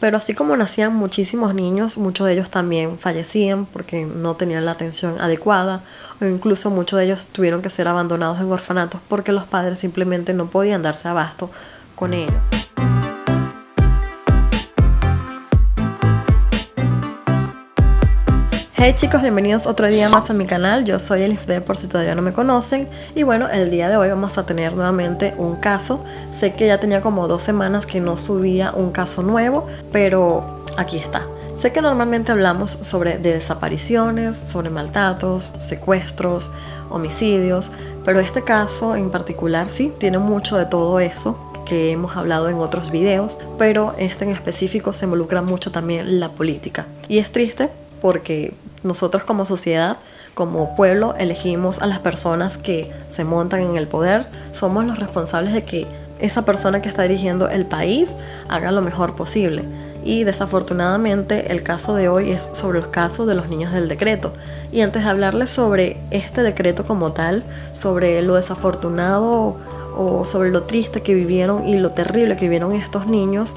Pero así como nacían muchísimos niños, muchos de ellos también fallecían porque no tenían la atención adecuada, o incluso muchos de ellos tuvieron que ser abandonados en orfanatos porque los padres simplemente no podían darse abasto con ellos. Hey chicos, bienvenidos otro día más a mi canal. Yo soy Elizabeth por si todavía no me conocen. Y bueno, el día de hoy vamos a tener nuevamente un caso. Sé que ya tenía como 2 semanas que no subía un caso nuevo, pero aquí está. Sé que normalmente hablamos sobre desapariciones, sobre maltratos, secuestros, homicidios, pero este caso en particular sí tiene mucho de todo eso que hemos hablado en otros videos, pero este en específico se involucra mucho también la política. Y es triste porque nosotros como sociedad, como pueblo, elegimos a las personas que se montan en el poder. Somos los responsables de que esa persona que está dirigiendo el país haga lo mejor posible. Y desafortunadamente el caso de hoy es sobre los casos de los niños del decreto. Y antes de hablarles sobre este decreto como tal, sobre lo desafortunado o sobre lo triste que vivieron y lo terrible que vivieron estos niños,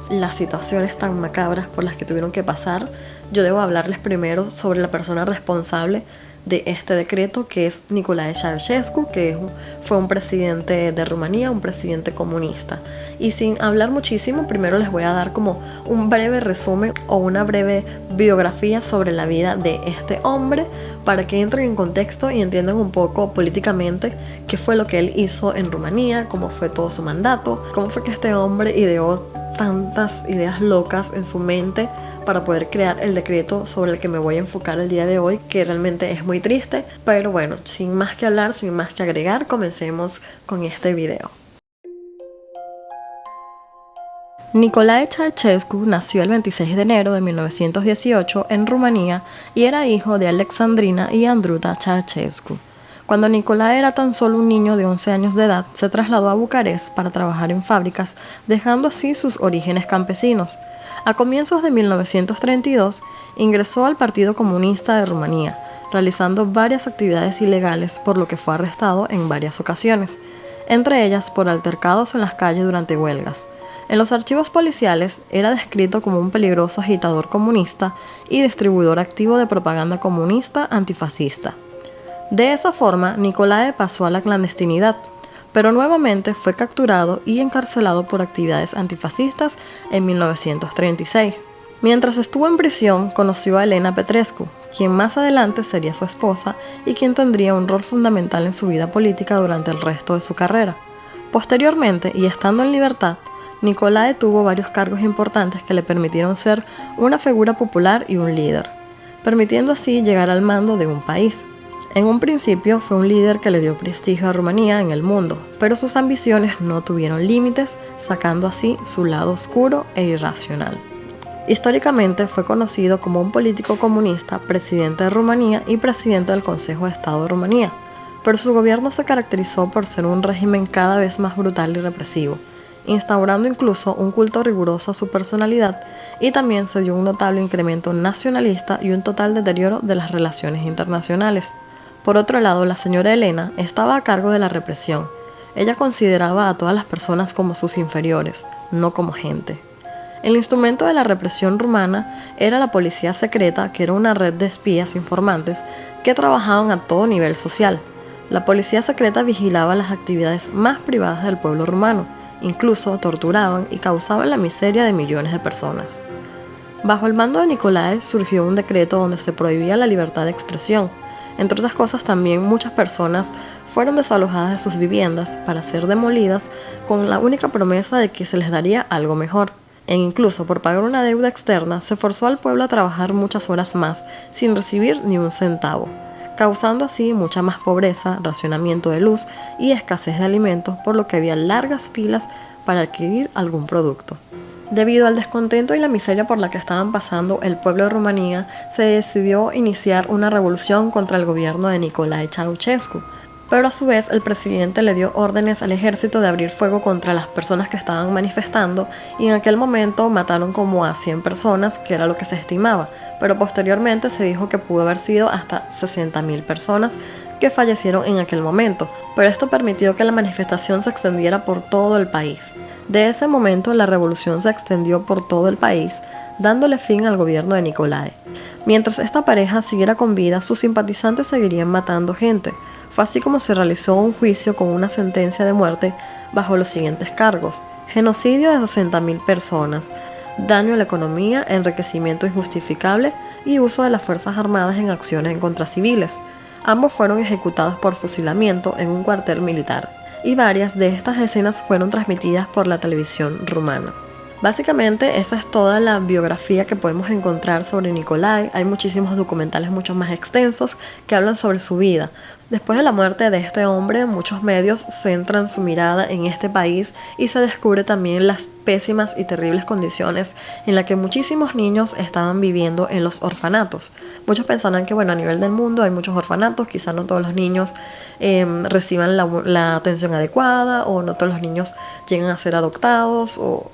las situaciones tan macabras por las que tuvieron que pasar, yo debo hablarles primero sobre la persona responsable de este decreto, que es Nicolae Ceausescu, que fue un presidente de Rumanía, un presidente comunista. Y sin hablar muchísimo, primero les voy a dar como un breve resumen o una breve biografía sobre la vida de este hombre, para que entren en contexto y entiendan un poco políticamente qué fue lo que él hizo en Rumanía, cómo fue todo su mandato, cómo fue que este hombre ideó tantas ideas locas en su mente para poder crear el decreto sobre el que me voy a enfocar el día de hoy, que realmente es muy triste. Pero bueno, sin más que hablar, sin más que agregar, comencemos con este video. Nicolae Ceausescu nació el 26 de enero de 1918 en Rumanía y era hijo de Alexandrina y Andruta Ceausescu. Cuando Nicolae era tan solo un niño de 11 años de edad, se trasladó a Bucarest para trabajar en fábricas, dejando así sus orígenes campesinos. A comienzos de 1932, ingresó al Partido Comunista de Rumanía, realizando varias actividades ilegales, por lo que fue arrestado en varias ocasiones, entre ellas por altercados en las calles durante huelgas. En los archivos policiales era descrito como un peligroso agitador comunista y distribuidor activo de propaganda comunista antifascista. De esa forma, Nicolae pasó a la clandestinidad, pero nuevamente fue capturado y encarcelado por actividades antifascistas en 1936. Mientras estuvo en prisión, conoció a Elena Petrescu, quien más adelante sería su esposa y quien tendría un rol fundamental en su vida política durante el resto de su carrera. Posteriormente, y estando en libertad, Nicolae tuvo varios cargos importantes que le permitieron ser una figura popular y un líder, permitiendo así llegar al mando de un país. En un principio fue un líder que le dio prestigio a Rumanía en el mundo, pero sus ambiciones no tuvieron límites, sacando así su lado oscuro e irracional. Históricamente fue conocido como un político comunista, presidente de Rumanía y presidente del Consejo de Estado de Rumanía, pero su gobierno se caracterizó por ser un régimen cada vez más brutal y represivo, instaurando incluso un culto riguroso a su personalidad, y también se dio un notable incremento nacionalista y un total deterioro de las relaciones internacionales. Por otro lado, la señora Elena estaba a cargo de la represión. Ella consideraba a todas las personas como sus inferiores, no como gente. El instrumento de la represión rumana era la policía secreta, que era una red de espías informantes que trabajaban a todo nivel social. La policía secreta vigilaba las actividades más privadas del pueblo rumano, incluso torturaban y causaban la miseria de millones de personas. Bajo el mando de Nicolae surgió un decreto donde se prohibía la libertad de expresión. Entre otras cosas, también muchas personas fueron desalojadas de sus viviendas para ser demolidas con la única promesa de que se les daría algo mejor. E incluso por pagar una deuda externa se forzó al pueblo a trabajar muchas horas más sin recibir ni un centavo, causando así mucha más pobreza, racionamiento de luz y escasez de alimentos, por lo que había largas filas para adquirir algún producto. Debido al descontento y la miseria por la que estaban pasando el pueblo de Rumanía, se decidió iniciar una revolución contra el gobierno de Nicolae Ceausescu, pero a su vez el presidente le dio órdenes al ejército de abrir fuego contra las personas que estaban manifestando, y en aquel momento mataron como a 100 personas, que era lo que se estimaba, pero posteriormente se dijo que pudo haber sido hasta 60.000 personas que fallecieron en aquel momento, pero esto permitió que la manifestación se extendiera por todo el país. De ese momento la revolución se extendió por todo el país, dándole fin al gobierno de Nicolai. Mientras esta pareja siguiera con vida, sus simpatizantes seguirían matando gente. Fue así como se realizó un juicio con una sentencia de muerte bajo los siguientes cargos: genocidio de 60.000 personas, daño a la economía, enriquecimiento injustificable y uso de las Fuerzas Armadas en acciones en contra civiles. Ambos fueron ejecutados por fusilamiento en un cuartel militar, y varias de estas escenas fueron transmitidas por la televisión rumana. Básicamente esa es toda la biografía que podemos encontrar sobre Nicolai. Hay muchísimos documentales mucho más extensos que hablan sobre su vida. Después de la muerte de este hombre, muchos medios centran su mirada en este país y se descubre también las pésimas y terribles condiciones en las que muchísimos niños estaban viviendo en los orfanatos. Muchos pensarán que a nivel del mundo hay muchos orfanatos, quizás no todos los niños reciban la atención adecuada, o no todos los niños llegan a ser adoptados, o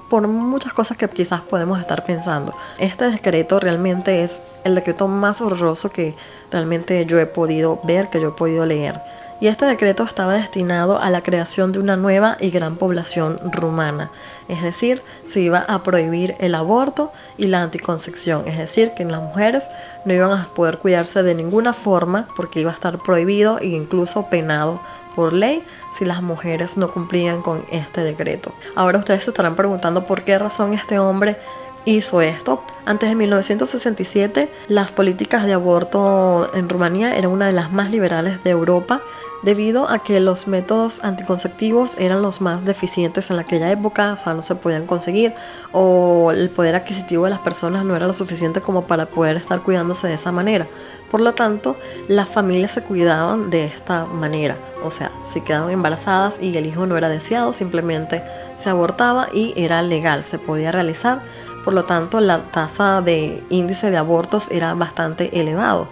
por muchas cosas que quizás podemos estar pensando. Este decreto realmente es el decreto más horroroso que realmente yo he podido ver, que yo he podido leer. Y este decreto estaba destinado a la creación de una nueva y gran población rumana. Es decir, se iba a prohibir el aborto y la anticoncepción. Es decir, que las mujeres no iban a poder cuidarse de ninguna forma, porque iba a estar prohibido e incluso penado por ley si las mujeres no cumplían con este decreto. Ahora ustedes se estarán preguntando por qué razón este hombre hizo esto. Antes de 1967, las políticas de aborto en Rumanía eran una de las más liberales de Europa, debido a que los métodos anticonceptivos eran los más deficientes en aquella época, o sea, no se podían conseguir, o el poder adquisitivo de las personas no era lo suficiente como para poder estar cuidándose de esa manera. Por lo tanto, las familias se cuidaban de esta manera, o sea, si quedaban embarazadas y el hijo no era deseado, simplemente se abortaba y era legal, se podía realizar. Por lo tanto, la tasa de índice de abortos era bastante elevado.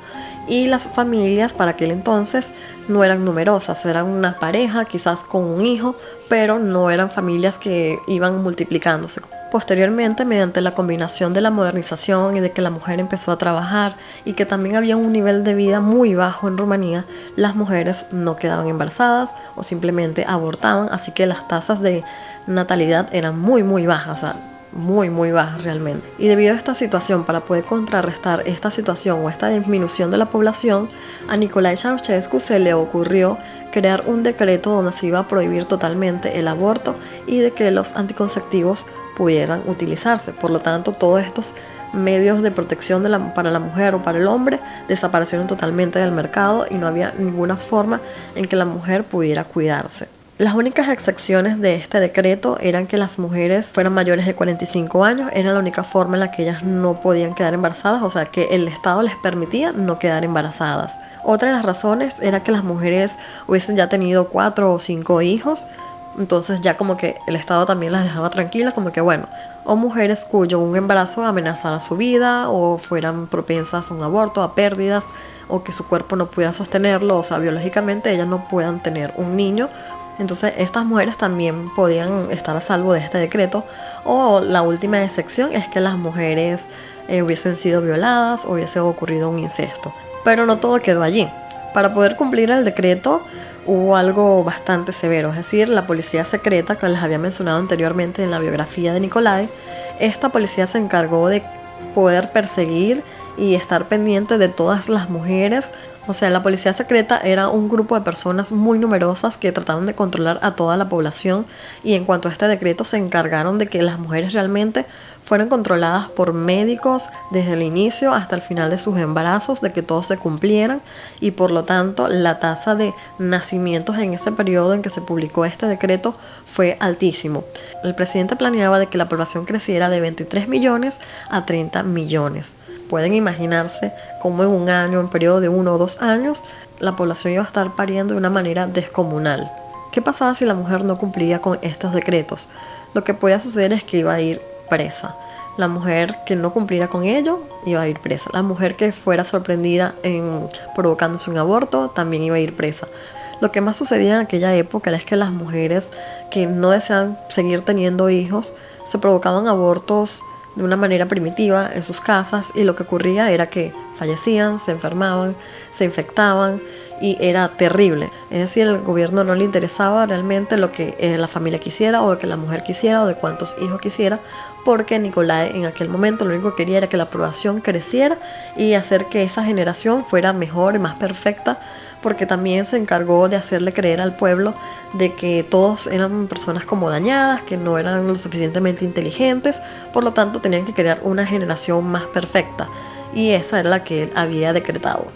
Y las familias para aquel entonces no eran numerosas, eran una pareja quizás con un hijo, pero no eran familias que iban multiplicándose. Posteriormente, mediante la combinación de la modernización y de que la mujer empezó a trabajar y que también había un nivel de vida muy bajo en Rumanía, las mujeres no quedaban embarazadas o simplemente abortaban, así que las tasas de natalidad eran muy bajas, o sea, muy bajas realmente. Y debido a esta situación, para poder contrarrestar esta situación o esta disminución de la población, a Nicolae Ceausescu se le ocurrió crear un decreto donde se iba a prohibir totalmente el aborto y de que los anticonceptivos pudieran utilizarse. Por lo tanto, todos estos medios de protección para la mujer o para el hombre desaparecieron totalmente del mercado y no había ninguna forma en que la mujer pudiera cuidarse. Las únicas excepciones de este decreto eran que las mujeres fueran mayores de 45 años, era la única forma en la que ellas no podían quedar embarazadas, o sea que el Estado les permitía no quedar embarazadas. Otra de las razones era que las mujeres hubiesen ya tenido 4 o 5 hijos, entonces ya como que el Estado también las dejaba tranquilas, como que o mujeres cuyo un embarazo amenazara su vida, o fueran propensas a un aborto, a pérdidas, o que su cuerpo no pudiera sostenerlo, o sea, biológicamente ellas no puedan tener un niño. Entonces estas mujeres también podían estar a salvo de este decreto. O la última excepción es que las mujeres hubiesen sido violadas o hubiese ocurrido un incesto. Pero no todo quedó allí. Para poder cumplir el decreto hubo algo bastante severo, es decir, la policía secreta que les había mencionado anteriormente en la biografía de Nicolai. Esta policía se encargó de poder perseguir y estar pendiente de todas las mujeres. O sea, la policía secreta era un grupo de personas muy numerosas que trataban de controlar a toda la población, y en cuanto a este decreto se encargaron de que las mujeres realmente fueran controladas por médicos desde el inicio hasta el final de sus embarazos, de que todos se cumplieran, y por lo tanto la tasa de nacimientos en ese periodo en que se publicó este decreto fue altísimo. El presidente planeaba de que la población creciera de 23 millones a 30 millones. Pueden imaginarse cómo en un año, en un periodo de 1 o 2 años, la población iba a estar pariendo de una manera descomunal. ¿Qué pasaba si la mujer no cumplía con estos decretos? Lo que podía suceder es que iba a ir presa. La mujer que no cumpliera con ello iba a ir presa. La mujer que fuera sorprendida provocándose un aborto también iba a ir presa. Lo que más sucedía en aquella época es que las mujeres que no deseaban seguir teniendo hijos se provocaban abortos de una manera primitiva en sus casas, y lo que ocurría era que fallecían, se enfermaban, se infectaban y era terrible. Es decir, el gobierno no le interesaba realmente lo que la familia quisiera o lo que la mujer quisiera o de cuántos hijos quisiera, porque Nicolai en aquel momento lo único que quería era que la población creciera y hacer que esa generación fuera mejor y más perfecta, porque también se encargó de hacerle creer al pueblo de que todos eran personas como dañadas, que no eran lo suficientemente inteligentes, por lo tanto tenían que crear una generación más perfecta, y esa era la que él había decretado.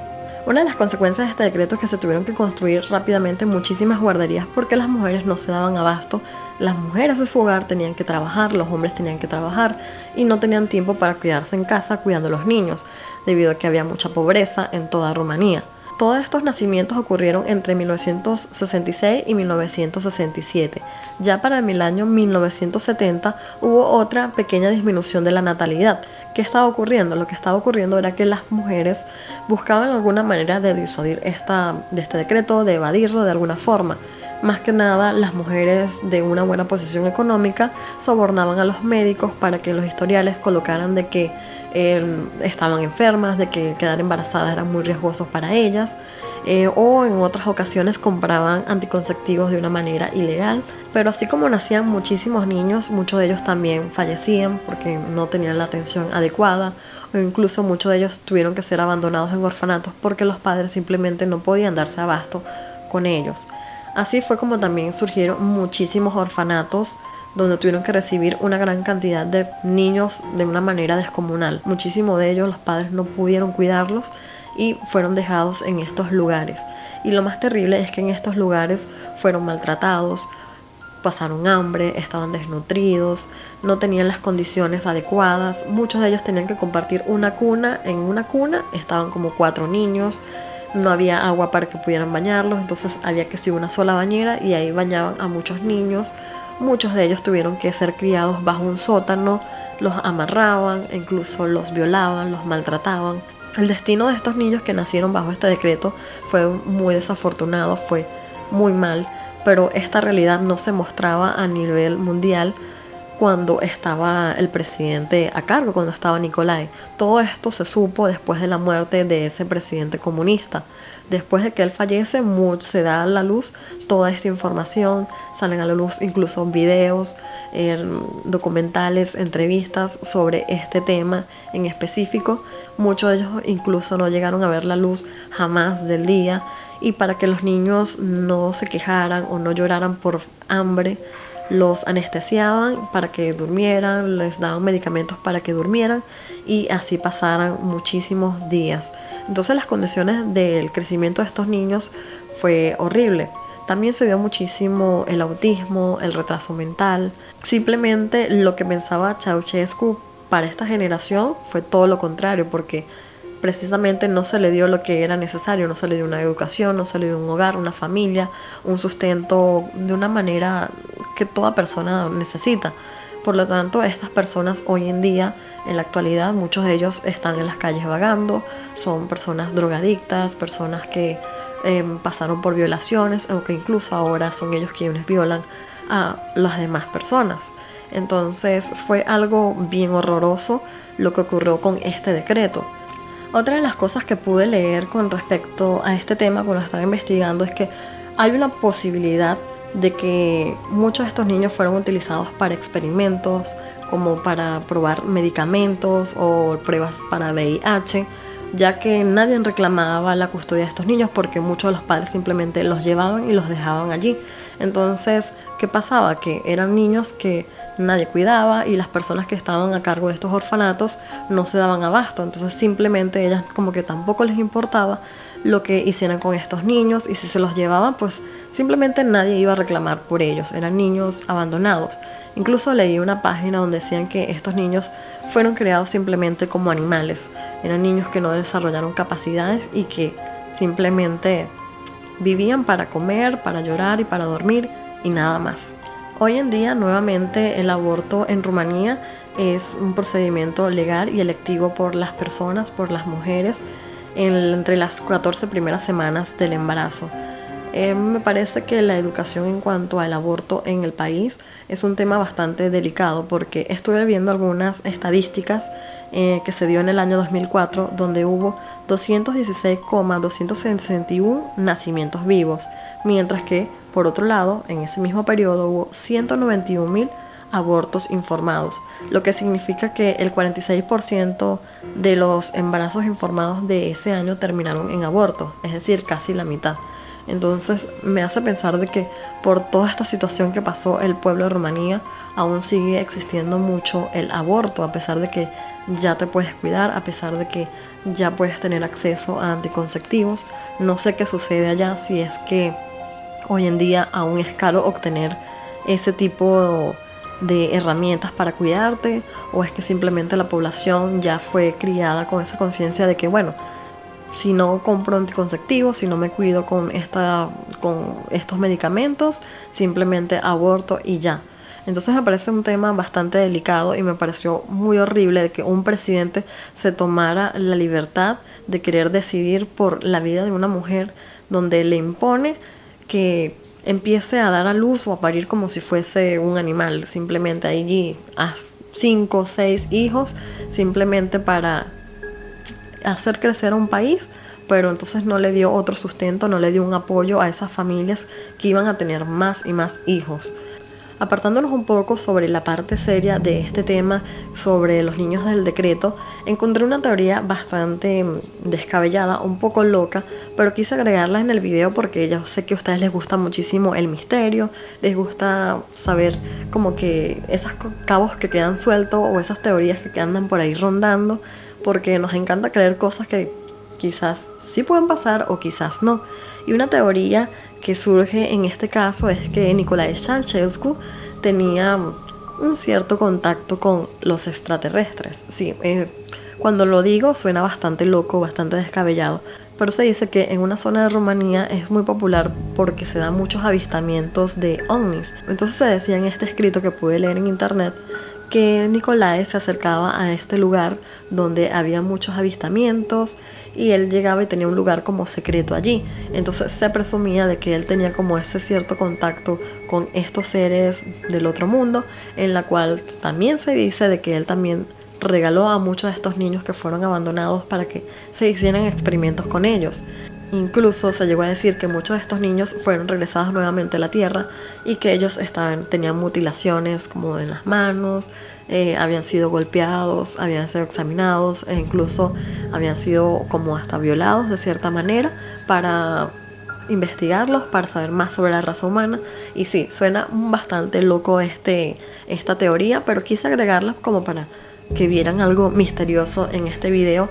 Una de las consecuencias de este decreto es que se tuvieron que construir rápidamente muchísimas guarderías porque las mujeres no se daban abasto. Las mujeres de su hogar tenían que trabajar, los hombres tenían que trabajar y no tenían tiempo para cuidarse en casa cuidando a los niños, debido a que había mucha pobreza en toda Rumanía. Todos estos nacimientos ocurrieron entre 1966 y 1967. Ya para el año 1970 hubo otra pequeña disminución de la natalidad. ¿Qué estaba ocurriendo? Lo que estaba ocurriendo era que las mujeres buscaban alguna manera de disuadir de este decreto, de evadirlo de alguna forma. Más que nada, las mujeres de una buena posición económica sobornaban a los médicos para que los historiales colocaran de que estaban enfermas, de que quedar embarazadas era muy riesgoso para ellas, o en otras ocasiones compraban anticonceptivos de una manera ilegal. Pero así como nacían muchísimos niños, muchos de ellos también fallecían porque no tenían la atención adecuada, o incluso muchos de ellos tuvieron que ser abandonados en orfanatos porque los padres simplemente no podían darse abasto con ellos. Así fue como también surgieron muchísimos orfanatos donde tuvieron que recibir una gran cantidad de niños de una manera descomunal. Muchísimos de ellos los padres no pudieron cuidarlos y fueron dejados en estos lugares. Y lo más terrible es que en estos lugares fueron maltratados, pasaron hambre, estaban desnutridos, no tenían las condiciones adecuadas. Muchos de ellos tenían que compartir una cuna. En una cuna estaban como 4 niños. No había agua para que pudieran bañarlos, entonces había que ser una sola bañera y ahí bañaban a muchos niños. Muchos de ellos tuvieron que ser criados bajo un sótano, los amarraban, incluso los violaban, los maltrataban. El destino de estos niños que nacieron bajo este decreto fue muy desafortunado, fue muy mal, pero esta realidad no se mostraba a nivel mundial cuando estaba el presidente a cargo, cuando estaba Nicolai. Todo esto se supo después de la muerte de ese presidente comunista. Después de que él fallece, se da a la luz toda esta información, salen a la luz incluso videos, documentales, entrevistas sobre este tema en específico. Muchos de ellos incluso no llegaron a ver la luz jamás del día, y para que los niños no se quejaran o no lloraran por hambre, los anestesiaban para que durmieran, les daban medicamentos para que durmieran y así pasaran muchísimos días. Entonces las condiciones del crecimiento de estos niños fue horrible. También se dio muchísimo el autismo, el retraso mental. Simplemente lo que pensaba Ceausescu para esta generación fue todo lo contrario, porque precisamente no se le dio lo que era necesario, no se le dio una educación, no se le dio un hogar, una familia, un sustento de una manera que toda persona necesita. Por lo tanto, estas personas hoy en día, en la actualidad, muchos de ellos están en las calles vagando, son personas drogadictas, personas que pasaron por violaciones, aunque incluso ahora son ellos quienes violan a las demás personas. Entonces fue algo bien horroroso lo que ocurrió con este decreto. Otra de las cosas que pude leer con respecto a este tema cuando estaba investigando es que hay una posibilidad de que muchos de estos niños fueron utilizados para experimentos, como para probar medicamentos o pruebas para VIH, ya que nadie reclamaba la custodia de estos niños porque muchos de los padres simplemente los llevaban y los dejaban allí. Entonces, ¿qué pasaba? Que eran niños que nadie cuidaba y las personas que estaban a cargo de estos orfanatos no se daban abasto. Entonces simplemente ellas como que tampoco les importaba lo que hicieran con estos niños, y si se los llevaban pues simplemente nadie iba a reclamar por ellos. Eran niños abandonados. Incluso leí una página donde decían que estos niños fueron creados simplemente como animales. Eran niños que no desarrollaron capacidades y que simplemente vivían para comer, para llorar y para dormir y nada más. Hoy en día, nuevamente, el aborto en Rumanía es un procedimiento legal y electivo por las personas, por las mujeres, entre las 14 primeras semanas del embarazo. Me parece que la educación en cuanto al aborto en el país es un tema bastante delicado, porque estuve viendo algunas estadísticas que se dio en el año 2004, donde hubo 216,261 nacimientos vivos, mientras que, por otro lado, en ese mismo periodo hubo 191.000 abortos informados, lo que significa que el 46% de los embarazos informados de ese año terminaron en aborto, es decir, casi la mitad. Entonces me hace pensar de que por toda esta situación que pasó el pueblo de Rumanía, aún sigue existiendo mucho el aborto, a pesar de que ya te puedes cuidar, a pesar de que ya puedes tener acceso a anticonceptivos. No sé qué sucede allá, si es que hoy en día aún es caro obtener ese tipo de herramientas para cuidarte, o es que simplemente la población ya fue criada con esa conciencia de que, bueno, si no compro anticonceptivos, si no me cuido con estos medicamentos, simplemente aborto y ya. Entonces me parece un tema bastante delicado, y me pareció muy horrible de que un presidente se tomara la libertad de querer decidir por la vida de una mujer, donde le impone que empiece a dar a luz o a parir como si fuese un animal, simplemente allí a 5 o 6 hijos, simplemente para hacer crecer a un país, pero entonces no le dio otro sustento, no le dio un apoyo a esas familias que iban a tener más y más hijos. Apartándonos un poco sobre la parte seria de este tema, sobre los niños del decreto, encontré una teoría bastante descabellada, un poco loca, pero quise agregarla en el video porque yo sé que a ustedes les gusta muchísimo el misterio, les gusta saber como que esos cabos que quedan sueltos o esas teorías que andan por ahí rondando, porque nos encanta creer cosas que quizás sí pueden pasar o quizás no. Y una teoría que surge en este caso es que Nicolae Ceausescu tenía un cierto contacto con los extraterrestres. Sí, cuando lo digo suena bastante loco, bastante descabellado, pero se dice que en una zona de Rumanía es muy popular porque se dan muchos avistamientos de ovnis. Entonces se decía en este escrito que pude leer en internet que Nicolae se acercaba a este lugar donde había muchos avistamientos, y él llegaba y tenía un lugar como secreto allí. Entonces se presumía de que él tenía como ese cierto contacto con estos seres del otro mundo, en la cual también se dice de que él también regaló a muchos de estos niños que fueron abandonados para que se hicieran experimentos con ellos. Incluso se llegó a decir que muchos de estos niños fueron regresados nuevamente a la tierra, y que ellos tenían mutilaciones como en las manos, habían sido golpeados, habían sido examinados, e incluso habían sido como hasta violados de cierta manera para investigarlos, para saber más sobre la raza humana. Y sí, suena bastante loco esta teoría, pero quise agregarla como para que vieran algo misterioso en este video.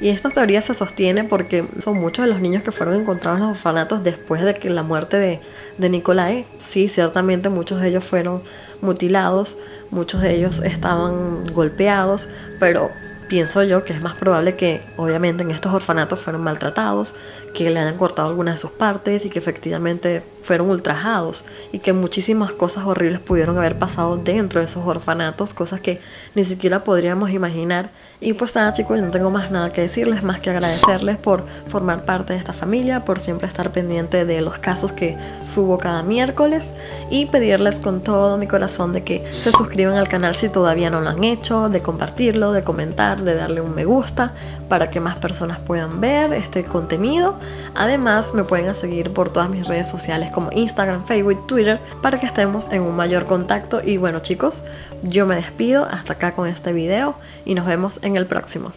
Y esta teoría se sostiene porque son muchos de los niños que fueron encontrados en los orfanatos después de que la muerte de Nicolae. Sí, ciertamente muchos de ellos fueron mutilados, muchos de ellos estaban golpeados, pero pienso yo que es más probable que obviamente en estos orfanatos fueron maltratados, que le hayan cortado algunas de sus partes y que efectivamente fueron ultrajados, y que muchísimas cosas horribles pudieron haber pasado dentro de esos orfanatos, cosas que ni siquiera podríamos imaginar. Y pues nada, chicos, yo no tengo más nada que decirles, más que agradecerles por formar parte de esta familia, por siempre estar pendiente de los casos que subo cada miércoles, y pedirles con todo mi corazón de que se suscriban al canal si todavía no lo han hecho, de compartirlo, de comentar, de darle un me gusta para que más personas puedan ver este contenido. Además, me pueden seguir por todas mis redes sociales como Instagram, Facebook, Twitter, para que estemos en un mayor contacto. Y bueno, chicos, yo me despido hasta acá con este video y nos vemos en el próximo.